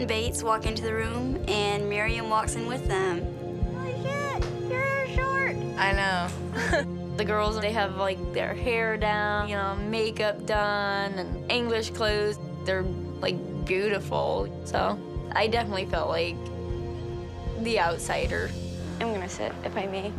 and Bates walk into the room, and Miriam walks in with them. Holy shit, your hair's short. I know. The girls, they have like their hair down, you know, makeup done, and English clothes. They're like beautiful. So I definitely felt like the outsider. I'm gonna sit, if I may.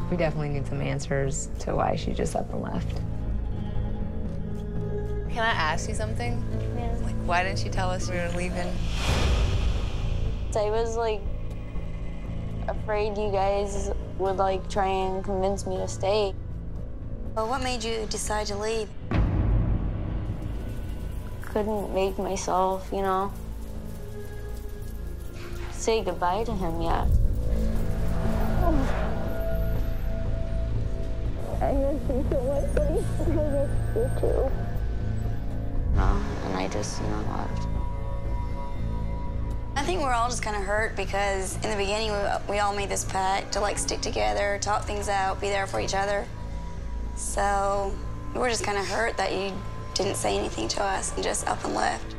We definitely need some answers to why she just up and left. Can I ask you something? Yeah. Like, why didn't you tell us you were leaving? I was like afraid you guys would like try and convince me to stay. Well, what made you decide to leave? Couldn't make myself, you know, say goodbye to him yet. I miss him so much, buddy. I miss you too. No, and I just, you know, left. I think we're all just kind of hurt because in the beginning we all made this pact to like stick together, talk things out, be there for each other. So we're just kind of hurt that you didn't say anything to us and just up and left.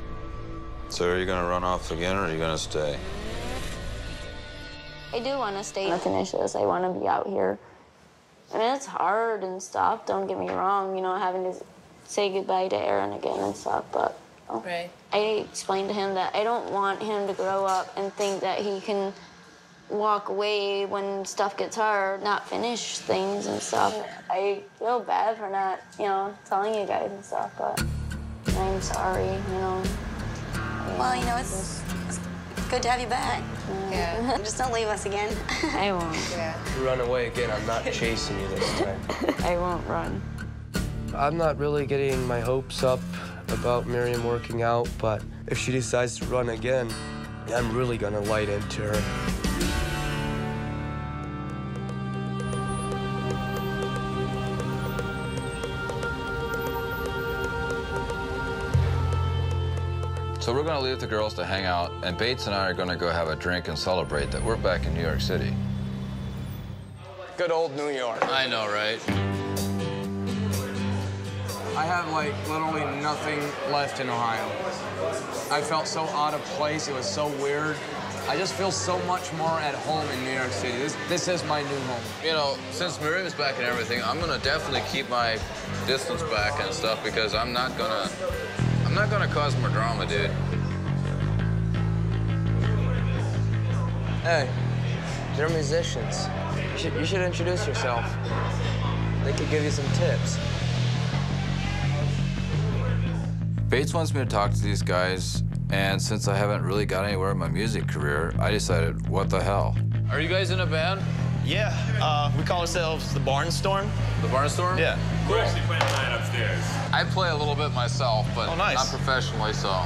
So are you gonna run off again or are you gonna stay? I do want to stay and finish this. I want to be out here. I mean, it's hard and stuff, don't get me wrong, you know, having to say goodbye to Aaron again and stuff, but Right. I explained to him that I don't want him to grow up and think that he can walk away when stuff gets hard, not finish things and stuff. I feel bad for not, you know, telling you guys and stuff, but I'm sorry, you know. Well, you know, it's good to have you back. Yeah. Just don't leave us again. I won't. Yeah. You run away again, I'm not chasing you this time. I won't run. I'm not really getting my hopes up about Miriam working out, but if she decides to run again, I'm really gonna light into her. So we're gonna leave the girls to hang out, and Bates and I are gonna go have a drink and celebrate that we're back in New York City. Good old New York. I know, right? I have, like, literally nothing left in Ohio. I felt so out of place. It was so weird. I just feel so much more at home in New York City. This is my new home. You know, since Miriam's back and everything, I'm gonna definitely keep my distance back and stuff because I'm not gonna cause more drama, dude. Hey, they're musicians. You should introduce yourself. They could give you some tips. Bates wants me to talk to these guys, and since I haven't really got anywhere in my music career, I decided, what the hell? Are you guys in a band? Yeah, we call ourselves the Barnstorm. The Barnstorm? Yeah. We're actually playing tonight upstairs. I play a little bit myself, but nice. not professionally, so.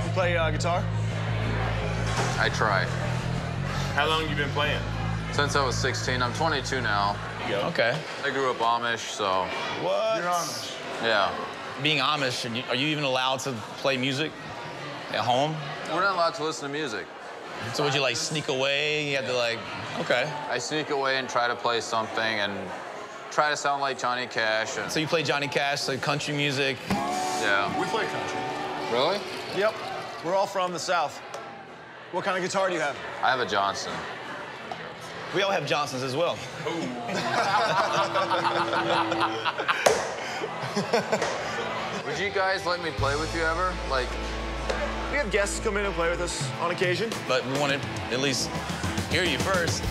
You play guitar? I try. How long have you been playing? Since I was 16. I'm 22 now. Okay. I grew up Amish, so. What? You're Amish. Yeah. Being Amish, are you even allowed to play music at home? We're not allowed to listen to music. So would you, like, sneak away? You had to, like, okay. I sneak away and try to play something and try to sound like Johnny Cash. And... So you play Johnny Cash, like country music? Yeah. We play country. Really? Yep. We're all from the South. What kind of guitar do you have? I have a Johnson. We all have Johnsons as well. Would you guys let me play with you ever? Like, We have guests come in and play with us on occasion. But we want to at least hear you first.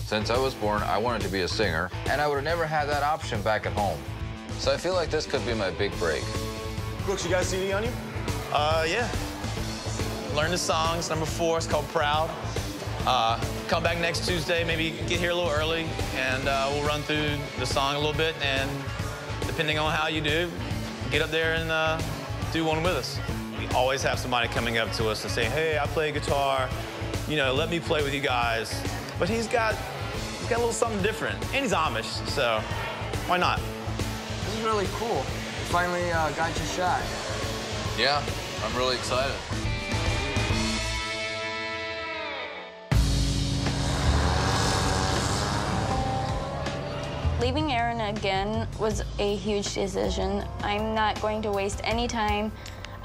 since I was born, I wanted to be a singer, and I would have never had that option back at home. So I feel like this could be my big break. Brooks, you got a CD on you? Yeah. Learn the songs. Number 4, it's called Proud. Come back next Tuesday, maybe get here a little early, and we'll run through the song a little bit, and depending on how you do, get up there and do one with us. We always have somebody coming up to us and saying, hey, I play guitar, you know, let me play with you guys. But he's got a little something different, and he's Amish, so why not? This is really cool. You finally got your shot. Yeah, I'm really excited. Leaving Aaron again was a huge decision. I'm not going to waste any time.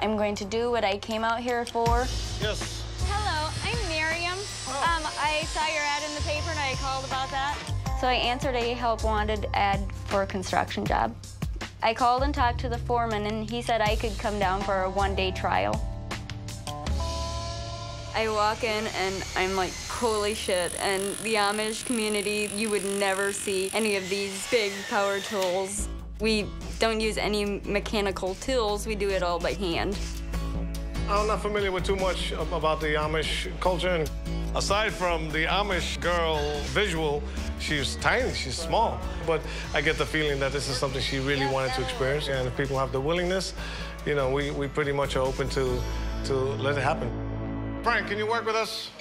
I'm going to do what I came out here for. Yes. Hello, I'm Miriam. I saw your ad in the paper and I called about that. So I answered a help wanted ad for a construction job. I called and talked to the foreman and he said I could come down for a one-day trial. I walk in and I'm like, holy shit. And the Amish community, you would never see any of these big power tools. We don't use any mechanical tools. We do it all by hand. I'm not familiar with too much about the Amish culture. And aside from the Amish girl visual, she's tiny, she's small. But I get the feeling that this is something she really wanted to experience. And if people have the willingness, you know, we pretty much are open to let it happen. Frank, can you work with us?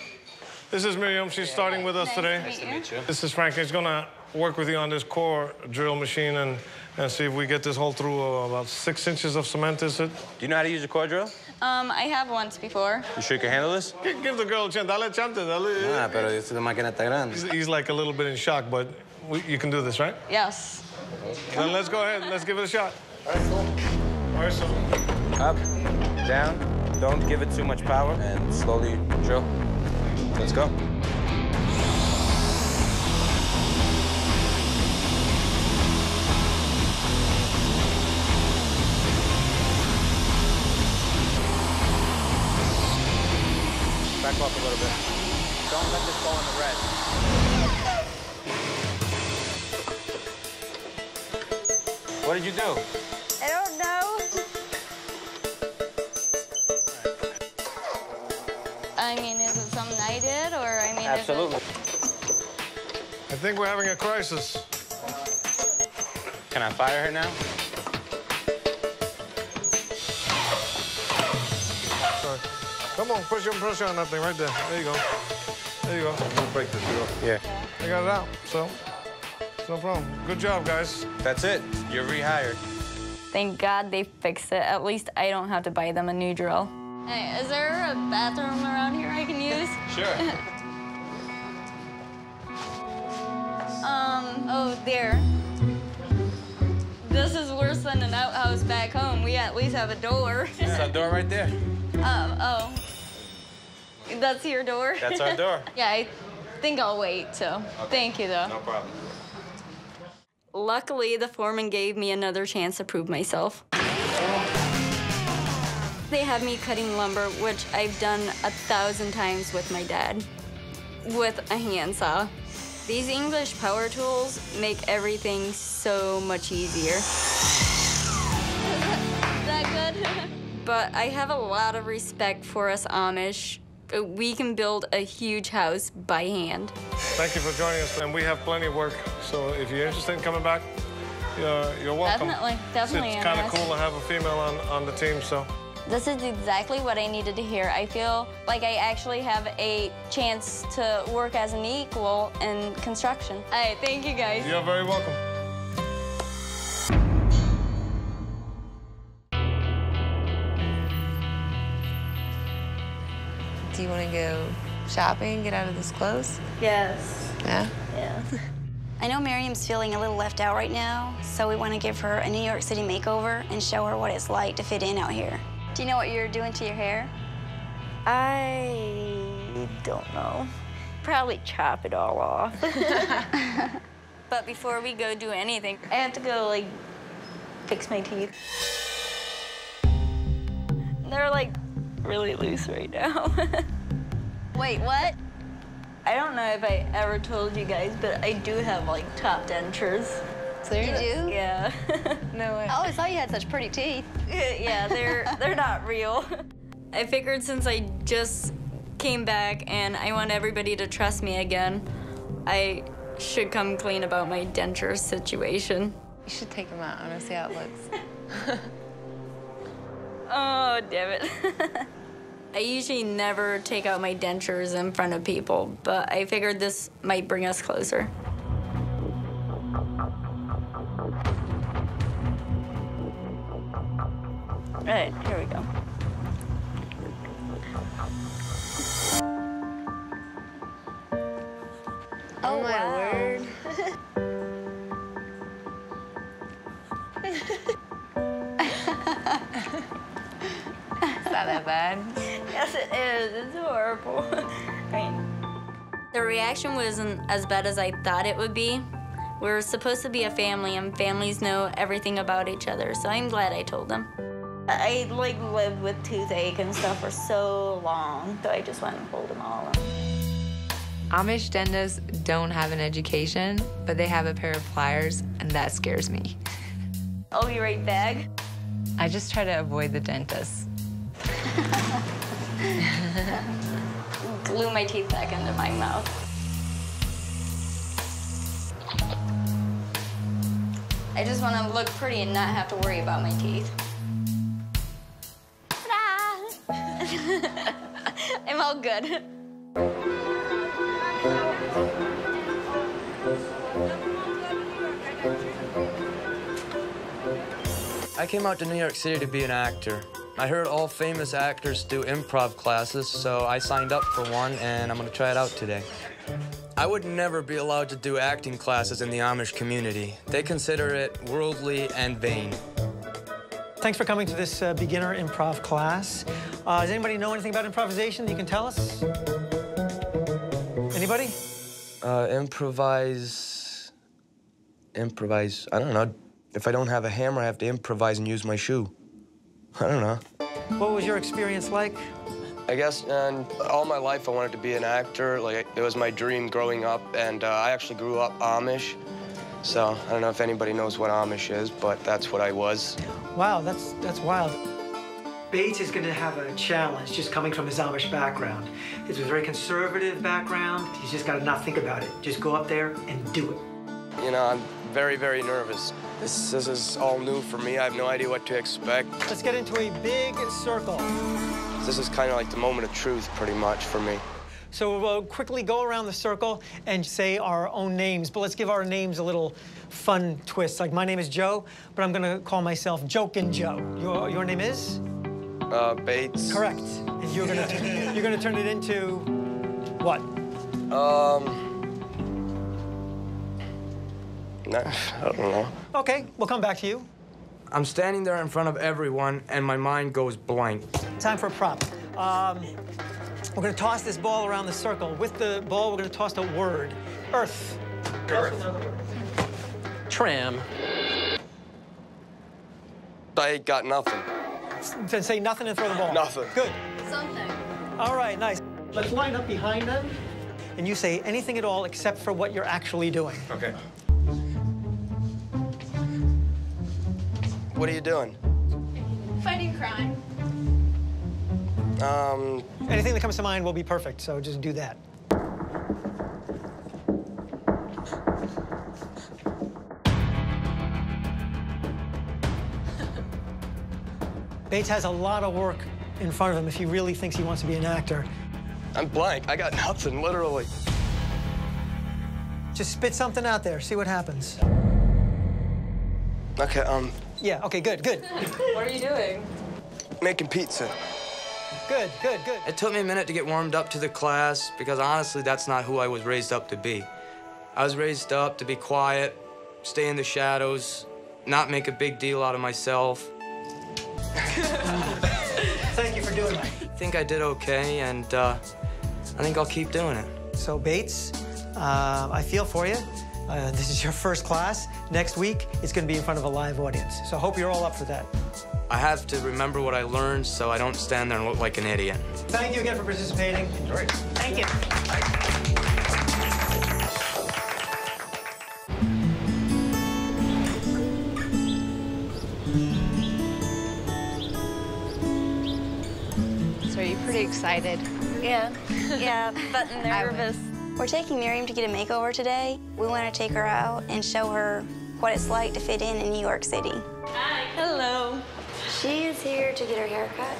This is Miriam. She's starting with us today. Nice to meet you. This is Frank. He's going to work with you on this core drill machine and see if we get this hole through about 6 inches of cement, is it? Do you know how to use a core drill? I have once before. You sure you can handle this? Give the girl a chance. Dale chance, dale. Nah, pero esta máquina está grande. He's like a little bit in shock, but you can do this, right? Yes. Then let's go ahead. Let's give it a shot. All right, cool. All right, so. Up, down. Don't give it too much power, and slowly drill. Let's go. Back up a little bit. Don't let this go in the red. What did you do? I don't know. I mean, is it something I did, or I mean, Absolutely. I think we're having a crisis. Can I fire her now? Sorry. Come on, push your pressure on that thing right there. There you go. There you go. We'll break this drill. Yeah. I got it out, so it's no problem. Good job, guys. That's it. You're rehired. Thank God they fixed it. At least I don't have to buy them a new drill. Hey, is there a bathroom around here I can use? Sure. Oh, there. This is worse than an outhouse back home. We at least have a door. There's a door right there. Oh. That's your door? That's our door. Yeah, I think I'll wait, so okay. Thank you, though. No problem. Luckily, the foreman gave me another chance to prove myself. They have me cutting lumber, which I've done 1,000 times with my dad, with a handsaw. These English power tools make everything so much easier. Is that good? But I have a lot of respect for us Amish. We can build a huge house by hand. Thank you for joining us, and we have plenty of work. So if you're interested in coming back, you're welcome. Definitely. It's kind of cool to have a female on the team, so. This is exactly what I needed to hear. I feel like I actually have a chance to work as an equal in construction. All right, thank you guys. You're very welcome. Do you want to go shopping, get out of this clothes? Yes. Yeah? Yeah. I know Miriam's feeling a little left out right now, so we want to give her a New York City makeover and show her what it's like to fit in out here. Do you know what you're doing to your hair? I don't know. Probably chop it all off. But before we go do anything, I have to go, like, fix my teeth. They're, like, really loose right now. Wait, what? I don't know if I ever told you guys, but I do have, like, top dentures. You do? Yeah. No way. I always thought you had such pretty teeth. Yeah, they're not real. I figured since I just came back and I want everybody to trust me again, I should come clean about my denture situation. You should take them out. I want to see how it looks. Oh, damn it. I usually never take out my dentures in front of people, but I figured this might bring us closer. All right, here we go. Oh my word. It's not that bad. Yes, it is. It's horrible. I mean, the reaction wasn't as bad as I thought it would be. We're supposed to be a family, and families know everything about each other, so I'm glad I told them. I, like, lived with toothache and stuff for so long, so I just went and pulled them all up. Amish dentists don't have an education, but they have a pair of pliers, and that scares me. I'll be right back. I just try to avoid the dentist. Glue my teeth back into my mouth. I just want to look pretty and not have to worry about my teeth. I'm all good. I came out to New York City to be an actor. I heard all famous actors do improv classes, so I signed up for one, and I'm gonna try it out today. I would never be allowed to do acting classes in the Amish community. They consider it worldly and vain. Thanks for coming to this beginner improv class. Does anybody know anything about improvisation that you can tell us? Anybody? Improvise, I don't know. If I don't have a hammer, I have to improvise and use my shoe. I don't know. What was your experience like? I guess all my life I wanted to be an actor. Like, it was my dream growing up, and I actually grew up Amish. So I don't know if anybody knows what Amish is, but that's what I was. Wow, that's wild. Bates is going to have a challenge just coming from his Amish background. It's a very conservative background. He's just got to not think about it. Just go up there and do it. You know, I'm very, very nervous. This is all new for me. I have no idea what to expect. Let's get into a big circle. This is kind of like the moment of truth, pretty much, for me. So we'll quickly go around the circle and say our own names, but let's give our names a little fun twist. Like, my name is Joe, but I'm gonna call myself Jokin' Joe. Your name is? Bates. Correct. And you're gonna turn it into what? I don't know. Okay, we'll come back to you. I'm standing there in front of everyone, and my mind goes blank. Time for a prop. We're gonna toss this ball around the circle. With the ball, we're gonna toss a word. Earth. Earth. Tram. I got nothing. Then say nothing and throw the ball. Nothing. Good. Something. All right, nice. Let's line up behind them, and you say anything at all except for what you're actually doing. Okay. What are you doing? Fighting crime. Anything that comes to mind will be perfect, so just do that. Bates has a lot of work in front of him if he really thinks he wants to be an actor. I'm blank. I got nothing, literally. Just spit something out there, see what happens. Okay, Yeah, okay, good, good. What are you doing? making pizza. Good, good, good. It took me a minute to get warmed up to the class because honestly, that's not who I was raised up to be. I was raised up to be quiet, stay in the shadows, not make a big deal out of myself. Thank you for doing that. I think I did okay, and I think I'll keep doing it. So, Bates, I feel for you. This is your first class. Next week, it's going to be in front of a live audience. So I hope you're all up for that. I have to remember what I learned so I don't stand there and look like an idiot. Thank you again for participating. Enjoy it. Thank you. So are you pretty excited? Yeah, yeah, but nervous. We're taking Miriam to get a makeover today. We want to take her out and show her what it's like to fit in New York City. Hi. Hello. She is here to get her hair cut.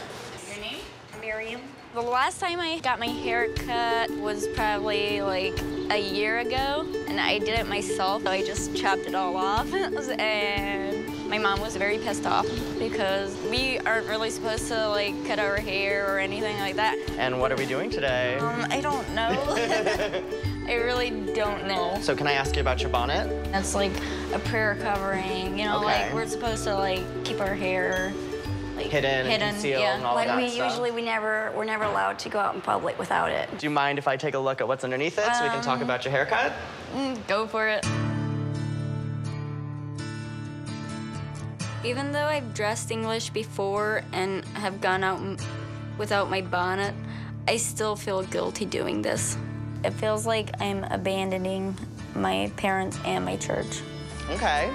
Your name? Miriam. The last time I got my hair cut was probably like a year ago, and I did it myself. I just chopped it all off, and my mom was very pissed off because we aren't really supposed to like cut our hair or anything like that. And what are we doing today? I don't know. I really don't know. So can I ask you about your bonnet? That's like a prayer covering, you know, Okay. like we're supposed to like keep our hair like Hidden and concealed and all Like that we stuff. usually we're never allowed to go out in public without it. Do you mind if I take a look at what's underneath it so we can talk about your haircut? Go for it. Even though I've dressed English before and have gone out without my bonnet, I still feel guilty doing this. It feels like I'm abandoning my parents and my church. Okay.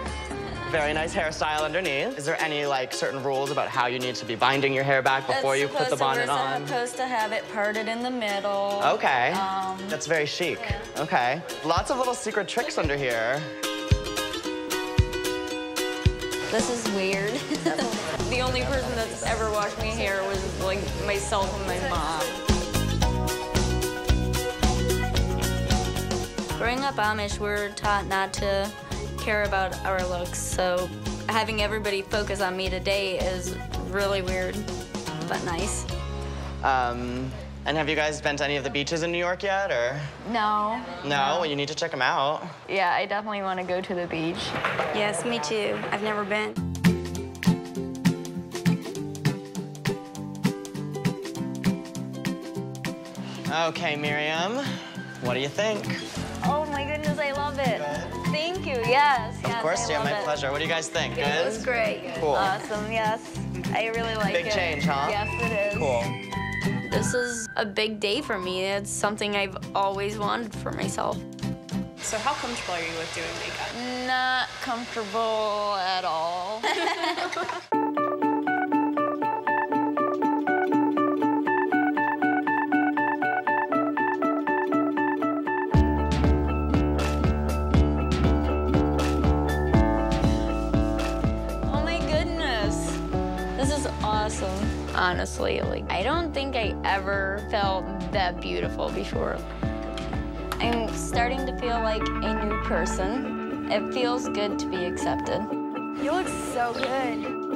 Very nice hairstyle underneath. Is there any like certain rules about how you need to be binding your hair back before you put the bonnet on? We're supposed to have it parted in the middle. Okay. That's very chic. Yeah. Okay. Lots of little secret tricks under here. This is weird. The only person that's ever washed my hair was like myself and my mom. Growing up Amish, we're taught not to care about our looks, so having everybody focus on me today is really weird, but nice. And have you guys been to any of the beaches in New York yet, or? No. No? Well, you need to check them out. Yeah, I definitely want to go to the beach. Yes, me too. I've never been. Okay, Miriam, what do you think? Oh my goodness, I love it. Thank you, yes. Of course, yeah, my pleasure. What do you guys think? Good? It was great. Cool. Awesome, yes. I really like it. Big change, huh? Yes, it is. Cool. This is a big day for me. It's something I've always wanted for myself. So how comfortable are you with doing makeup? Not comfortable at all. Oh my goodness. This is awesome. Honestly, like, I don't think I ever felt that beautiful before. I'm starting to feel like a new person. It feels good to be accepted. You look so good.